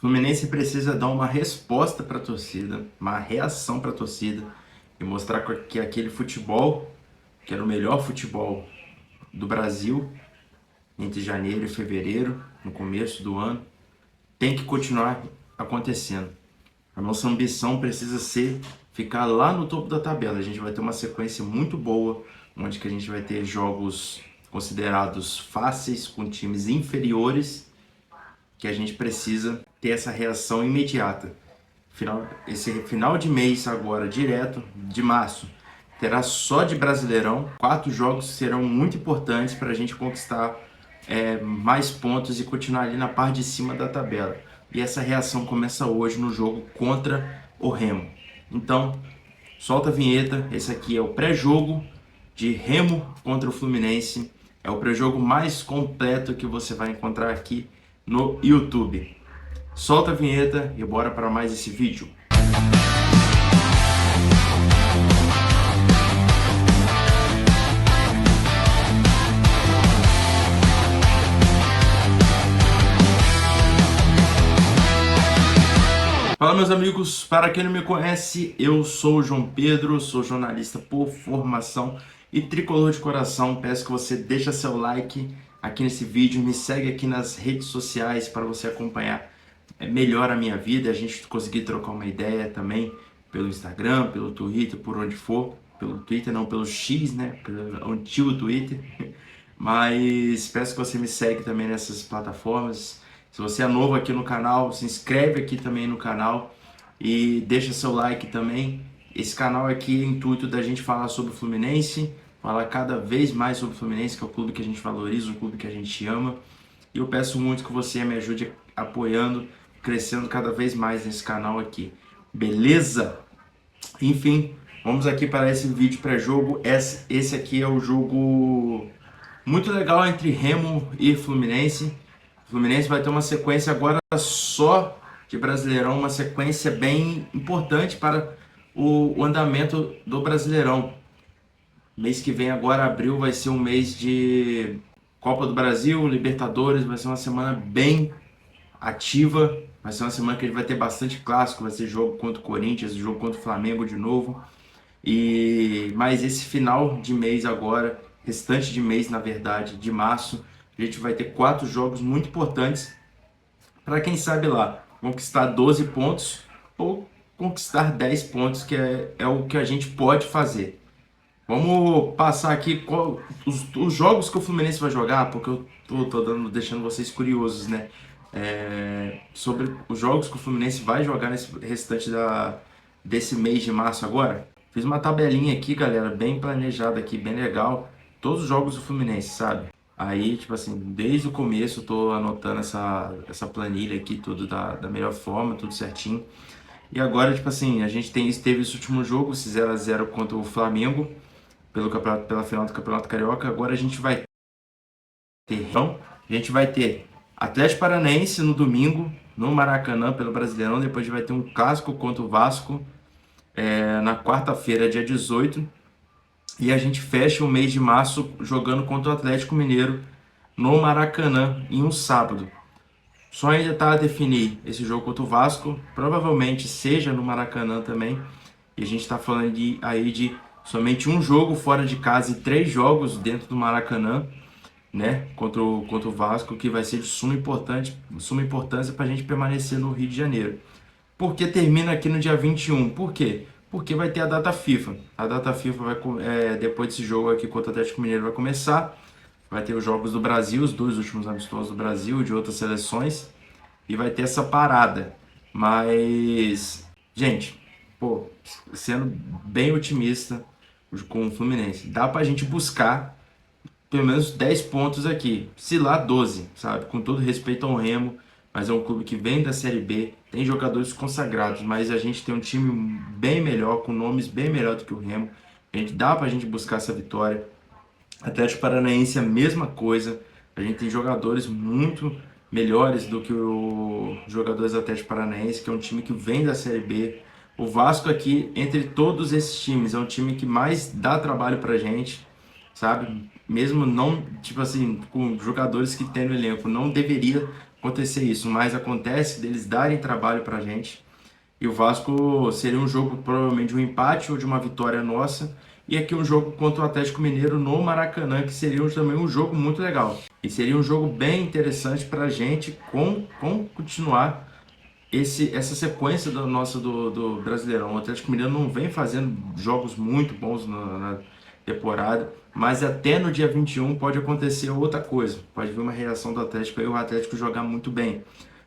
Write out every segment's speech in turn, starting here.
Fluminense precisa dar uma resposta para a torcida, uma reação para a torcida e mostrar que aquele futebol, que era o melhor futebol do Brasil entre janeiro e fevereiro, no começo do ano, tem que continuar acontecendo. A nossa ambição precisa ser ficar lá no topo da tabela. A gente vai ter uma sequência muito boa, onde que a gente vai ter jogos considerados fáceis com times inferiores, que a gente precisa ter essa reação imediata. Esse final de mês agora, direto, de março, terá só de Brasileirão. 4 jogos serão muito importantes para a gente conquistar mais pontos e continuar ali na parte de cima da tabela. E essa reação começa hoje no jogo contra o Remo. Então, solta a vinheta. Esse aqui é o pré-jogo de Remo contra o Fluminense. É o pré-jogo mais completo que você vai encontrar aqui no YouTube. Solta a vinheta e bora para mais esse vídeo. Fala, meus amigos, para quem não me conhece, eu sou o João Pedro, sou jornalista por formação e tricolor de coração. Peço que você deixe seu like aqui nesse vídeo, me segue aqui nas redes sociais para você acompanhar melhor a minha vida, a gente conseguir trocar uma ideia também pelo Instagram, pelo Twitter, por onde for. Pelo Twitter não, pelo X, né, pelo antigo Twitter. Mas peço que você me segue também nessas plataformas. Se você é novo aqui no canal, se inscreve aqui também no canal e deixa seu like também. Esse canal aqui é intuito da gente falar sobre o Fluminense, falar cada vez mais sobre o Fluminense, que é o clube que a gente valoriza, o clube que a gente ama. E eu peço muito que você me ajude apoiando, crescendo cada vez mais nesse canal aqui. Beleza? Enfim, vamos aqui para esse vídeo pré-jogo. Esse aqui é o jogo muito legal entre Remo e Fluminense. O Fluminense vai ter uma sequência agora só de Brasileirão, uma sequência bem importante para o andamento do Brasileirão. Mês que vem, agora, abril, vai ser um mês de Copa do Brasil, Libertadores, vai ser uma semana bem ativa, vai ser uma semana que ele vai ter bastante clássico, vai ser jogo contra o Corinthians, jogo contra o Flamengo de novo. Mas esse final de mês agora, restante de mês, na verdade, de março, a gente vai ter 4 jogos muito importantes para quem sabe lá conquistar 12 pontos ou conquistar 10 pontos, que é o que a gente pode fazer. Vamos passar aqui os jogos que o Fluminense vai jogar, porque eu tô deixando vocês curiosos, né? Sobre os jogos que o Fluminense vai jogar nesse restante desse mês de março agora. Fiz uma tabelinha aqui, galera, bem planejada aqui, bem legal. Todos os jogos do Fluminense, sabe? Aí, tipo assim, desde o começo eu tô anotando essa planilha aqui, tudo da melhor forma, tudo certinho. E agora, tipo assim, a gente teve esse último jogo, esse 0x0 contra o Flamengo, pela final do Campeonato Carioca. Agora a gente vai ter Atlético Paranaense no domingo, no Maracanã, pelo Brasileirão. Depois a gente vai ter um clássico contra o Vasco, na quarta-feira, dia 18. E a gente fecha o mês de março jogando contra o Atlético Mineiro no Maracanã, em um sábado. Só ainda está a definir esse jogo contra o Vasco, provavelmente seja no Maracanã também. E a gente está falando de somente um jogo fora de casa e 3 jogos dentro do Maracanã, né, contra o Vasco, que vai ser de suma importância para a gente permanecer no Rio de Janeiro. Porque termina aqui no dia 21. Por quê? Porque vai ter a data FIFA. A data FIFA depois desse jogo aqui contra o Atlético Mineiro vai começar. Vai ter os jogos do Brasil, os 2 últimos amistosos do Brasil e de outras seleções. E vai ter essa parada. Mas, gente, sendo bem otimista com o Fluminense, dá pra gente buscar pelo menos 10 pontos aqui. Se lá 12, sabe? Com todo respeito ao Remo, mas é um clube que vem da Série B, tem jogadores consagrados, mas a gente tem um time bem melhor, com nomes bem melhor do que o Remo. Dá pra gente buscar essa vitória. Atlético Paranaense a mesma coisa. A gente tem jogadores muito melhores do que os jogadores do Atlético Paranaense, que é um time que vem da Série B. O Vasco aqui, entre todos esses times, é um time que mais dá trabalho pra gente, sabe? Mesmo não, tipo assim, com jogadores que tem no elenco, não deveria acontecer isso, mas acontece deles darem trabalho pra gente. E o Vasco seria um jogo provavelmente de um empate ou de uma vitória nossa. E aqui um jogo contra o Atlético Mineiro no Maracanã, que seria também um jogo muito legal. E seria um jogo bem interessante para a gente continuar essa sequência do Brasileirão. O Atlético Mineiro não vem fazendo jogos muito bons na temporada, mas até no dia 21 pode acontecer outra coisa. Pode vir uma reação do Atlético e o Atlético jogar muito bem.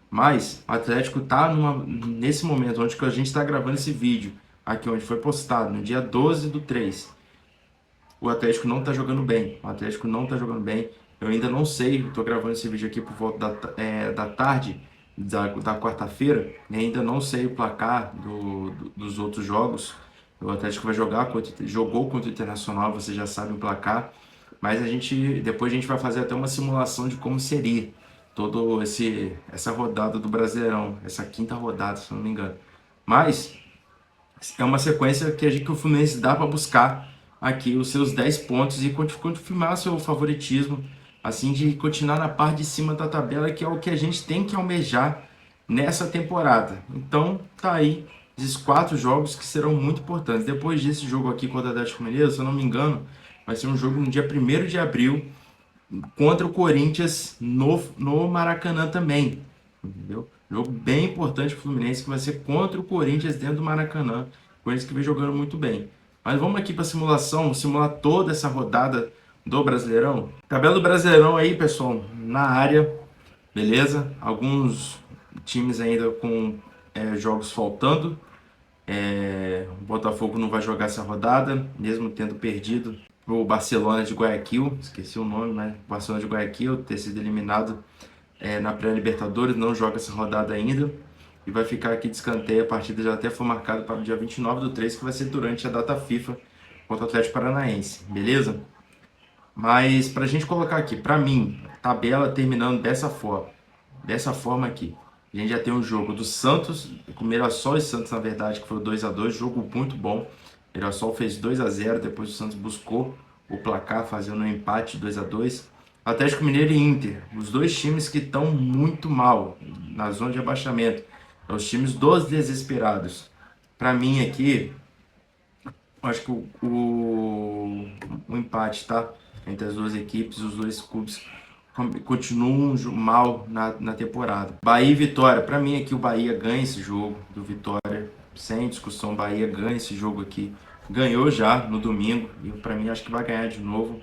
Mas o Atlético tá nesse momento onde que a gente está gravando esse vídeo, aqui onde foi postado, no dia 12/3. O Atlético não tá jogando bem. O Atlético não tá jogando bem. Eu ainda não sei, estou gravando esse vídeo aqui por volta da tarde da quarta-feira, e ainda não sei o placar dos outros jogos. O Atlético vai jogou contra o Internacional, você já sabe o placar, mas depois a gente vai fazer até uma simulação de como seria todo essa rodada do Brasileirão, essa quinta rodada, se não me engano. Mas é uma sequência que o Fluminense dá para buscar aqui os seus 10 pontos e confirmar seu favoritismo, assim, de continuar na parte de cima da tabela, que é o que a gente tem que almejar nessa temporada. Então, tá aí esses 4 jogos que serão muito importantes. Depois desse jogo aqui contra o Atlético Mineiro, se eu não me engano, vai ser um jogo no dia 1º de abril contra o Corinthians no Maracanã também, entendeu? Jogo bem importante para o Fluminense, que vai ser contra o Corinthians dentro do Maracanã. O Corinthians que vem jogando muito bem. Mas vamos aqui para a simulação, simular toda essa rodada do Brasileirão. Tabela do Brasileirão aí, pessoal, na área, beleza? Alguns times ainda com jogos faltando. O Botafogo não vai jogar essa rodada, mesmo tendo perdido o Barcelona de Guayaquil, esqueci o nome, né? Barcelona de Guayaquil, ter sido eliminado na pré-Libertadores, não joga essa rodada ainda. E vai ficar aqui de escanteio, a partida já até foi marcada para o dia 29/3, que vai ser durante a data FIFA contra o Atlético Paranaense, beleza? Mas para a gente colocar aqui, para mim, tabela terminando dessa forma aqui. A gente já tem um jogo do Santos, com o Mirassol e Santos, na verdade, que foi o 2-2, jogo muito bom. O Mirassol fez 2-0, depois o Santos buscou o placar, fazendo um empate 2-2. Atlético Mineiro e Inter, os dois times que estão muito mal na zona de abaixamento. São os times dos desesperados. Para mim aqui, acho que o empate, tá? Entre as duas equipes, os dois clubes continuam mal na temporada. Bahia e Vitória, para mim aqui o Bahia ganha esse jogo do Vitória, sem discussão. Bahia ganha esse jogo aqui, ganhou já no domingo e para mim acho que vai ganhar de novo.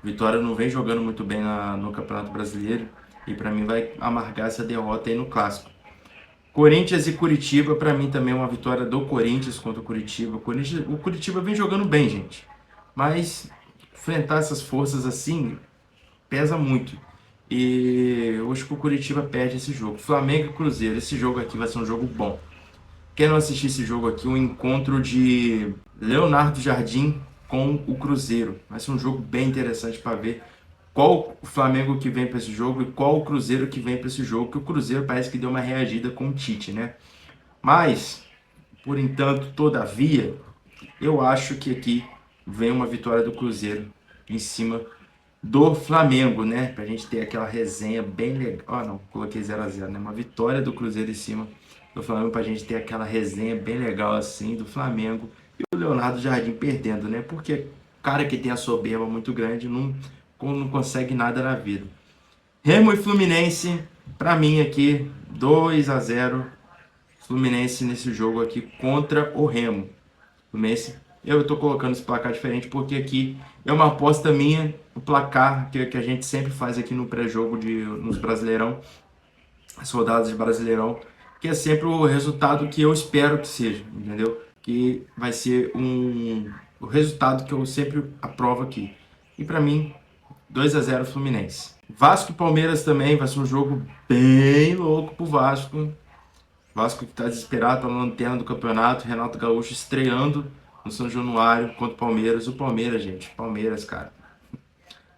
Vitória não vem jogando muito bem no Campeonato Brasileiro e para mim vai amargar essa derrota aí no Clássico. Corinthians e Curitiba, para mim também é uma vitória do Corinthians contra o Curitiba. O Curitiba vem jogando bem, gente, mas enfrentar essas forças assim pesa muito. E eu acho que o Curitiba perde esse jogo. Flamengo e Cruzeiro, esse jogo aqui vai ser um jogo bom. Quem não assistir esse jogo aqui, um encontro de Leonardo Jardim com o Cruzeiro. Vai ser um jogo bem interessante para ver qual o Flamengo que vem para esse jogo e qual o Cruzeiro que vem para esse jogo, que o Cruzeiro parece que deu uma reagida com o Tite, né? Mas, por entanto, todavia, eu acho que aqui vem uma vitória do Cruzeiro em cima do Flamengo, né? Pra gente ter aquela resenha bem legal. Ah, não, coloquei 0-0, né? Uma vitória do Cruzeiro em cima do Flamengo pra gente ter aquela resenha bem legal assim do Flamengo e o Leonardo Jardim perdendo, né? Porque o cara que tem a soberba muito grande não consegue nada na vida. Remo e Fluminense, pra mim aqui, 2-0 Fluminense nesse jogo aqui contra o Remo. Fluminense, eu tô colocando esse placar diferente porque aqui é uma aposta minha, o placar que a gente sempre faz aqui no pré-jogo nos Brasileirão, as rodadas de Brasileirão, que é sempre o resultado que eu espero que seja, entendeu? Que vai ser o resultado que eu sempre aprovo aqui. E pra mim, 2-0 Fluminense. Vasco e Palmeiras também vai ser um jogo bem louco pro Vasco. Vasco que tá desesperado pela lanterna do campeonato. Renato Gaúcho estreando no São Januário contra o Palmeiras. O Palmeiras, gente. Palmeiras, cara.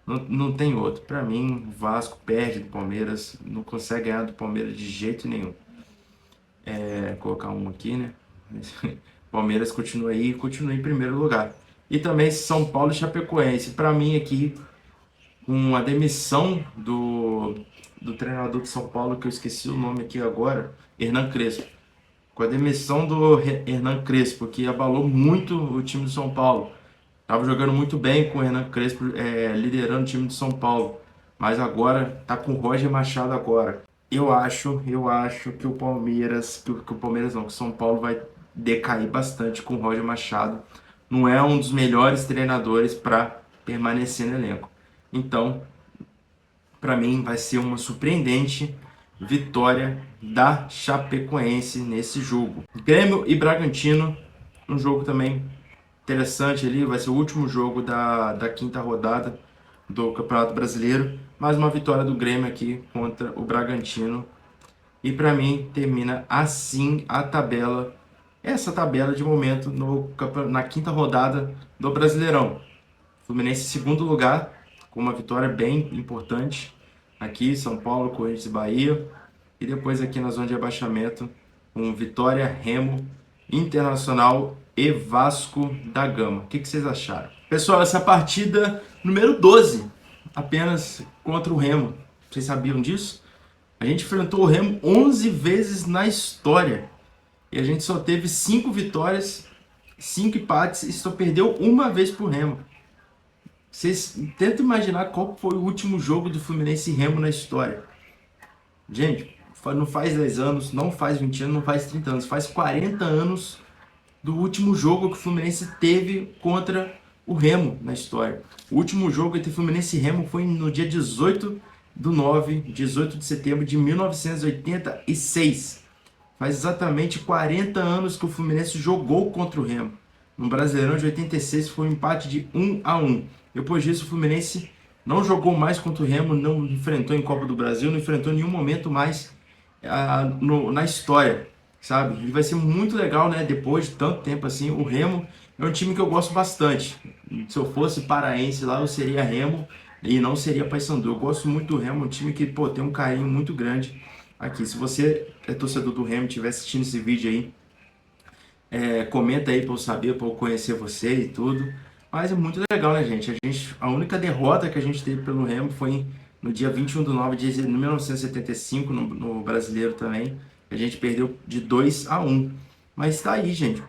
Não tem outro. Pra mim, o Vasco perde do Palmeiras. Não consegue ganhar do Palmeiras de jeito nenhum. Colocar um aqui, né? Palmeiras continua em primeiro lugar. E também São Paulo e Chapecoense. Pra mim aqui, com a demissão do treinador de São Paulo, que eu esqueci o nome aqui agora, Hernan Crespo. Com a demissão do Hernan Crespo, que abalou muito o time do São Paulo. Tava jogando muito bem com o Hernan Crespo liderando o time de São Paulo, mas agora tá com o Roger Machado agora. Eu acho que o Palmeiras, que o Palmeiras não, que o São Paulo vai decair bastante com o Roger Machado. Não é um dos melhores treinadores para permanecer no elenco. Então, para mim, vai ser uma surpreendente vitória da Chapecoense nesse jogo. Grêmio e Bragantino, um jogo também interessante ali, vai ser o último jogo da quinta rodada do Campeonato Brasileiro. Mais uma vitória do Grêmio aqui contra o Bragantino. E para mim termina assim a tabela, essa tabela de momento na quinta rodada do Brasileirão. Fluminense em segundo lugar, com uma vitória bem importante. Aqui, São Paulo, Corinthians e Bahia. E depois aqui na zona de abaixamento, com Vitória, Remo, Internacional e Vasco da Gama. O que vocês acharam? Pessoal, essa partida número 12, apenas contra o Remo. Vocês sabiam disso? A gente enfrentou o Remo 11 vezes na história. E a gente só teve 5 vitórias, 5 empates e só perdeu uma vez pro Remo. Vocês tentam imaginar qual foi o último jogo do Fluminense e Remo na história. Gente, não faz 10 anos, não faz 20 anos, não faz 30 anos. Faz 40 anos do último jogo que o Fluminense teve contra o Remo na história. O último jogo entre Fluminense e Remo foi no dia 18 de setembro de 1986. Faz exatamente 40 anos que o Fluminense jogou contra o Remo. No Brasileirão de 86 foi um empate de 1-1. Depois disso o Fluminense não jogou mais contra o Remo, não enfrentou em Copa do Brasil, não enfrentou em nenhum momento mais na história, sabe? E vai ser muito legal, né? Depois de tanto tempo assim, o Remo é um time que eu gosto bastante. Se eu fosse paraense lá, eu seria Remo e não seria Paysandu. Eu gosto muito do Remo, um time que, pô, tem um carinho muito grande aqui. Se você é torcedor do Remo e estiver assistindo esse vídeo aí, comenta aí para eu saber, para eu conhecer você e tudo. Mas é muito legal, né, gente? A única derrota que a gente teve pelo Remo foi no dia 21 de nove de 1975, no Brasileiro também. A gente perdeu de 2-1. Mas tá aí, gente.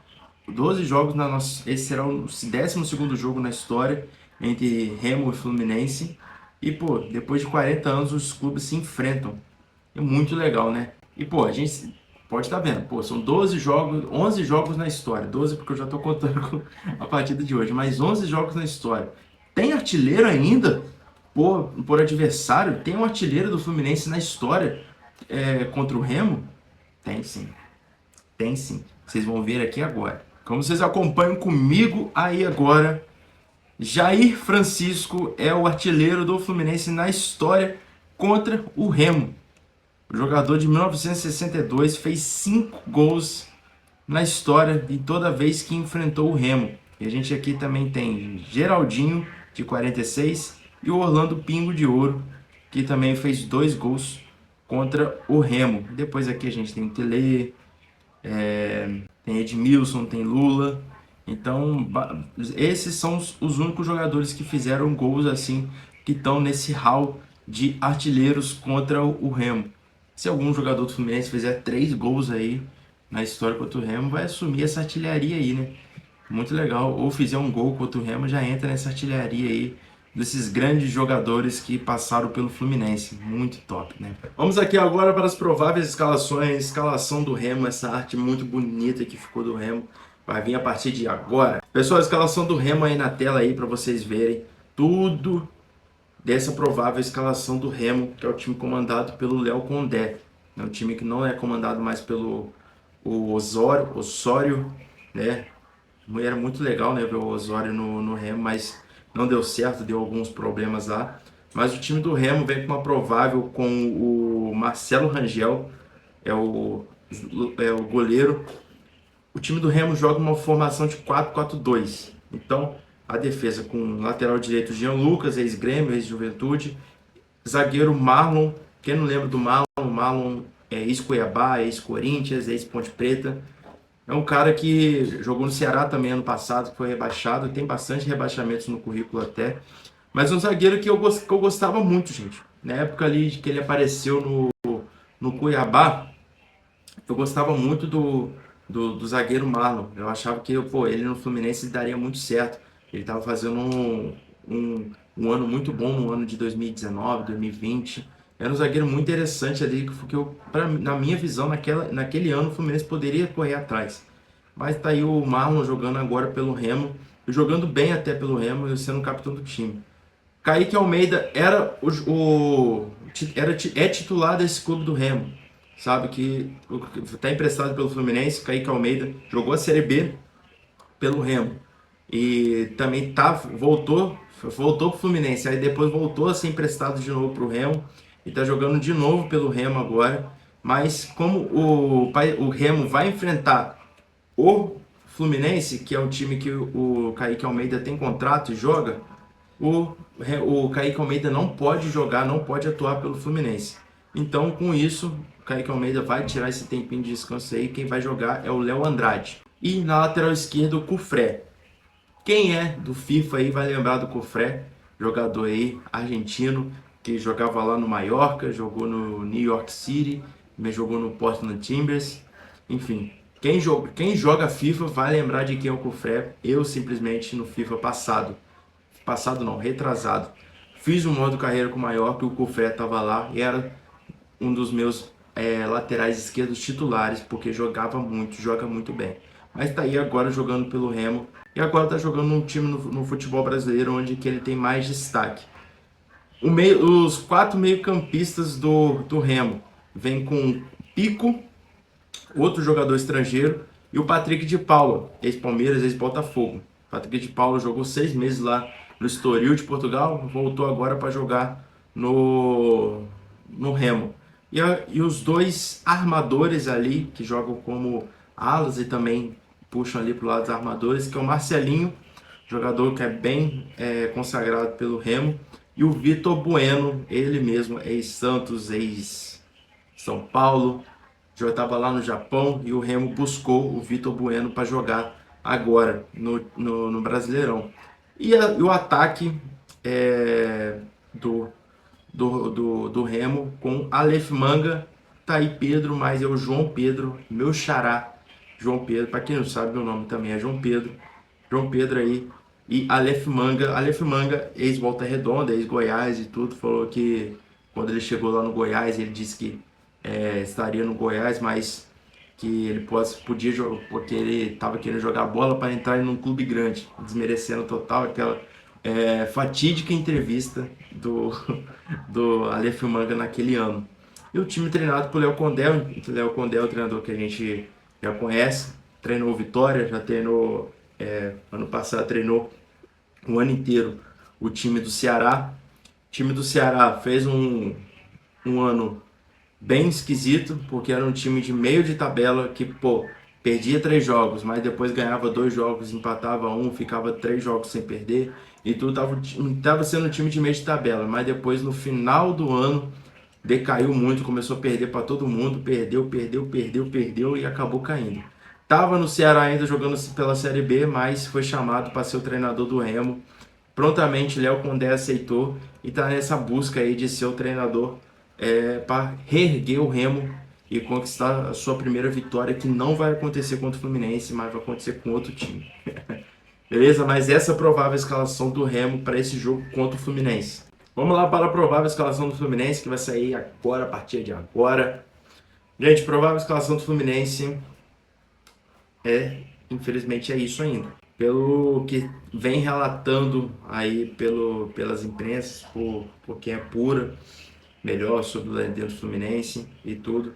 12 jogos na nossa. Esse será o 12º jogo na história entre Remo e Fluminense. E, pô, depois de 40 anos os clubes se enfrentam. É muito legal, né? E, pô, a gente pode estar vendo, pô, são 12 jogos, 11 jogos na história. 12 porque eu já tô contando com a partida de hoje, mas 11 jogos na história. Tem artilheiro ainda por adversário? Tem um artilheiro do Fluminense na história contra o Remo? Tem sim. Tem sim. Vocês vão ver aqui agora. Como vocês acompanham comigo aí agora, Jair Francisco é o artilheiro do Fluminense na história contra o Remo. O jogador de 1962 fez 5 gols na história de toda vez que enfrentou o Remo. E a gente aqui também tem Geraldinho, de 46, e o Orlando Pingo de Ouro, que também fez 2 gols contra o Remo. Depois aqui a gente tem o Tele, tem Edmilson, tem Lula. Então, esses são os únicos jogadores que fizeram gols assim, que estão nesse hall de artilheiros contra o Remo. Se algum jogador do Fluminense fizer 3 gols aí na história contra o Remo, vai assumir essa artilharia aí, né? Muito legal. Ou fizer um gol contra o Remo, já entra nessa artilharia aí desses grandes jogadores que passaram pelo Fluminense. Muito top, né? Vamos aqui agora para as prováveis escalações. Escalação do Remo, essa arte muito bonita que ficou do Remo. Vai vir a partir de agora. Pessoal, a escalação do Remo aí na tela aí para vocês verem tudo dessa provável escalação do Remo, que é o time comandado pelo Léo Condé. É um time que não é comandado mais pelo Osório, né? Era muito legal, né, ver o Osório no Remo, mas não deu certo, deu alguns problemas lá. Mas o time do Remo vem com uma provável com o Marcelo Rangel, é o goleiro. O time do Remo joga uma formação de 4-4-2. Então, a defesa com lateral direito Jean Lucas, ex-Grêmio, ex-Juventude. Zagueiro Marlon, quem não lembra do Marlon? O Marlon é ex-Cuiabá, ex-Corinthians, ex-Ponte Preta. É um cara que jogou no Ceará também ano passado, que foi rebaixado. Tem bastante rebaixamentos no currículo até. Mas um zagueiro que eu gostava muito, gente. Na época ali que ele apareceu no Cuiabá, eu gostava muito do zagueiro Marlon. Eu achava que, pô, ele no Fluminense daria muito certo. Ele estava fazendo um ano muito bom no ano de 2019, 2020. Era um zagueiro muito interessante ali, que na minha visão, naquele ano, o Fluminense poderia correr atrás. Mas tá aí o Marlon jogando agora pelo Remo, jogando bem até pelo Remo e sendo o capitão do time. Kaique Almeida é titular desse clube do Remo, sabe, que está emprestado pelo Fluminense. Kaique Almeida jogou a Série B pelo Remo e também voltou pro Fluminense, aí depois voltou a ser emprestado de novo pro Remo e está jogando de novo pelo Remo agora. Mas como o Remo vai enfrentar o Fluminense, que é um time que o Kaique Almeida tem contrato e joga, o Kaique Almeida não pode jogar, não pode atuar pelo Fluminense. Então, com isso, o Kaique Almeida vai tirar esse tempinho de descanso aí. Quem vai jogar é o Léo Andrade. E na lateral esquerda, o Cufré. Quem é do FIFA aí vai lembrar do Cufré, jogador aí argentino, que jogava lá no Mallorca, jogou no New York City, também jogou no Portland Timbers. Enfim, quem joga FIFA vai lembrar de quem é o Cufré. Eu simplesmente no FIFA passado não, retrasado, fiz um modo carreira com o Mallorca, o Cufré estava lá e era um dos meus laterais esquerdos titulares, porque joga muito bem. Mas tá aí agora jogando pelo Remo e agora tá jogando num time no futebol brasileiro onde que ele tem mais destaque. Os quatro meio-campistas do Remo vem com Pico, outro jogador estrangeiro, e o Patrick de Paula, ex-Palmeiras, ex-Botafogo. Patrick de Paula jogou 6 meses lá no Estoril de Portugal, voltou agora para jogar no Remo. E os dois armadores ali, que jogam como alas e também puxam ali para o lado dos armadores, que é o Marcelinho, jogador que é bem consagrado pelo Remo, e o Vitor Bueno, ele mesmo, ex-Santos, ex-São Paulo, já estava lá no Japão e o Remo buscou o Vitor Bueno para jogar agora no Brasileirão. E o ataque do, do Remo com Aleph Manga, tá aí Pedro, mas é o João Pedro, meu xará. João Pedro, para quem não sabe, meu nome também é João Pedro. João Pedro aí e Aleph Manga, ex-Volta Redonda, ex-Goiás e tudo, falou que quando ele chegou lá no Goiás, ele disse que estaria no Goiás, mas que ele podia jogar, porque ele estava querendo jogar bola para entrar em um clube grande, desmerecendo total aquela fatídica entrevista do Aleph Manga naquele ano. E o time treinado por Léo Condé, Léo Condé é o treinador que a gente já conhece, treinou Vitória, já treinou, ano passado treinou o ano inteiro o time do Ceará. O time do Ceará fez um ano bem esquisito, porque era um time de meio de tabela que, pô, perdia 3 jogos, mas depois ganhava 2 jogos, empatava um, ficava 3 jogos sem perder, e tudo tava sendo um time de meio de tabela, mas depois no final do ano decaiu muito, começou a perder para todo mundo, perdeu e acabou caindo. Tava no Ceará ainda jogando pela Série B, mas foi chamado para ser o treinador do Remo. Prontamente Léo Condé aceitou e está nessa busca aí de ser o treinador para reerguer o Remo e conquistar a sua primeira vitória, que não vai acontecer contra o Fluminense, mas vai acontecer com outro time. Beleza? Mas essa é a provável escalação do Remo para esse jogo contra o Fluminense. Vamos lá para a provável escalação do Fluminense, que vai sair agora, a partir de agora. Gente, provável escalação do Fluminense infelizmente é isso ainda. Pelo que vem relatando aí pelas imprensas, por quem é pura, melhor sobre o dentro do Fluminense e tudo.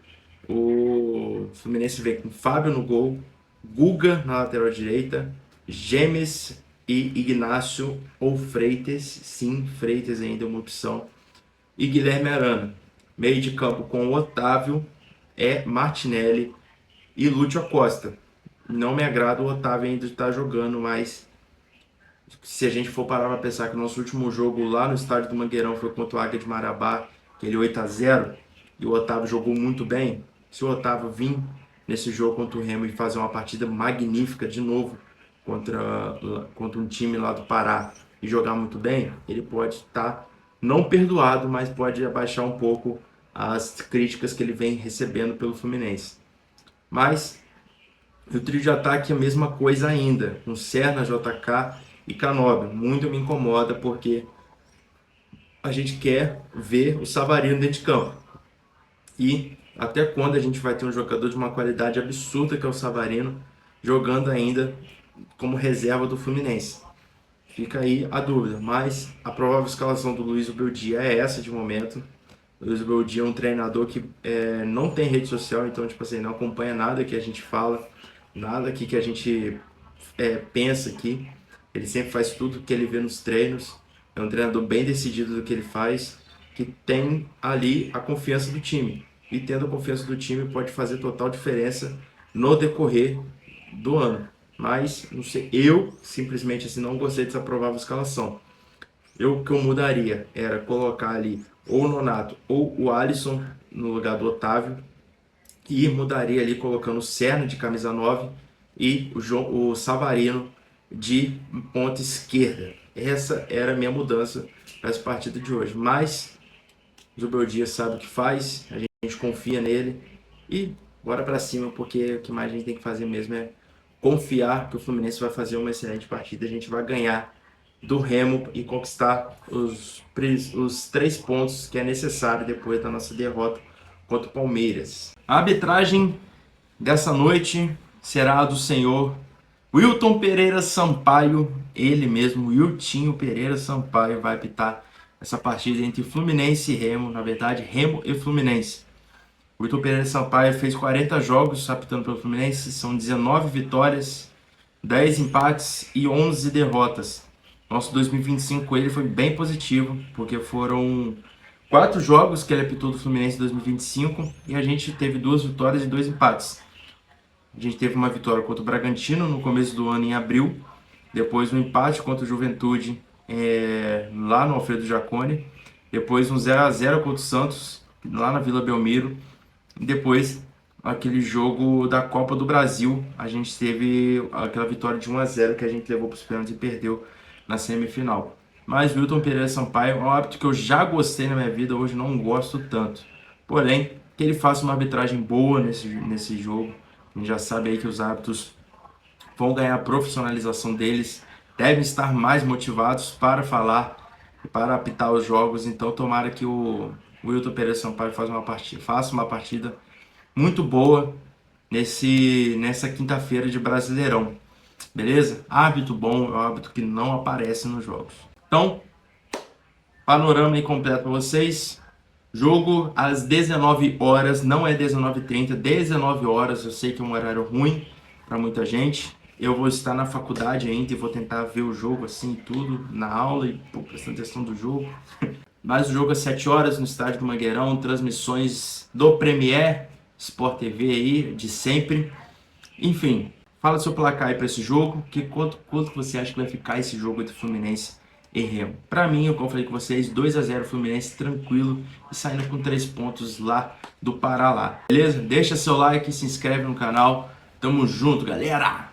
O Fluminense vem com Fábio no gol, Guga na lateral direita, Gemes e Ignacio ou Freitas, sim, Freitas ainda é uma opção, e Guilherme Arana. Meio de campo com Otávio, Martinelli e Lúcio Acosta. Não me agrada o Otávio ainda estar jogando, mas se a gente for parar para pensar que o nosso último jogo lá no estádio do Mangueirão foi contra o Águia de Marabá, aquele 8-0, e o Otávio jogou muito bem, se o Otávio vir nesse jogo contra o Remo e fazer uma partida magnífica de novo contra um time lá do Pará, e jogar muito bem, ele pode estar não perdoado, mas pode abaixar um pouco as críticas que ele vem recebendo pelo Fluminense. Mas o trio de ataque é a mesma coisa ainda, com Serna, JK e Canóbio. Muito me incomoda porque a gente quer ver o Savarino dentro de campo. E até quando a gente vai ter um jogador de uma qualidade absurda que é o Savarino jogando ainda como reserva do Fluminense? Fica aí a dúvida, mas a provável escalação do Luiz Beldia é essa de momento. O Luiz Beldia é um treinador que não tem rede social, então tipo assim, não acompanha nada que a gente fala, nada que a gente pensa aqui. Ele sempre faz tudo que ele vê nos treinos. É um treinador bem decidido do que ele faz, que tem ali a confiança do time. E tendo a confiança do time pode fazer total diferença no decorrer do ano. Mas, não sei, eu simplesmente assim, não gostei dessa provável escalação. O que eu mudaria era colocar ali ou o Nonato ou o Alisson no lugar do Otávio. E mudaria ali colocando o Serna de camisa 9 e o Savarino de ponta esquerda. Essa era a minha mudança para essa partida de hoje. Mas o Zubel Dias sabe o que faz, a gente confia nele e bora para cima, porque o que mais a gente tem que fazer mesmo é confiar que o Fluminense vai fazer uma excelente partida. A gente vai ganhar do Remo e conquistar os 3 pontos que é necessário depois da nossa derrota contra o Palmeiras. A arbitragem dessa noite será a do senhor Wilton Pereira Sampaio, ele mesmo, Wiltinho Pereira Sampaio, vai apitar essa partida entre Fluminense e Remo, na verdade, Remo e Fluminense. O Wilton Pereira Sampaio fez 40 jogos apitando pelo Fluminense, são 19 vitórias, 10 empates e 11 derrotas. Nosso 2025 com ele foi bem positivo, porque foram 4 jogos que ele apitou do Fluminense em 2025 e a gente teve 2 vitórias e 2 empates. A gente teve uma vitória contra o Bragantino no começo do ano, em abril. Depois um empate contra o Juventude lá no Alfredo Jaconi. Depois um 0-0 contra o Santos, lá na Vila Belmiro. E depois aquele jogo da Copa do Brasil. A gente teve aquela vitória de 1-0 que a gente levou para os pênaltis e perdeu na semifinal. Mas o Wilton Pereira Sampaio é um hábito que eu já gostei na minha vida, hoje não gosto tanto. Porém, que ele faça uma arbitragem boa nesse jogo. A gente já sabe aí que os árbitros vão ganhar a profissionalização deles, devem estar mais motivados para falar e para apitar os jogos. Então, tomara que o Wilton Pereira Sampaio faça uma partida muito boa nessa quinta-feira de Brasileirão. Beleza? Árbitro bom é um árbitro que não aparece nos jogos. Então, panorama aí completo para vocês. Jogo às 19 horas, não é 19h30, 19 horas. Eu sei que é um horário ruim para muita gente. Eu vou estar na faculdade ainda e vou tentar ver o jogo assim, tudo, na aula e prestando atenção do jogo. Mas o jogo às 7 horas no estádio do Mangueirão, transmissões do Premier, Sport TV aí, de sempre. Enfim, fala seu placar aí para esse jogo, quanto você acha que vai ficar esse jogo entre Fluminense e Remo. Para mim, eu falei com vocês, 2-0 Fluminense, tranquilo, e saindo com 3 pontos lá do Pará lá. Beleza? Deixa seu like, se inscreve no canal. Tamo junto, galera!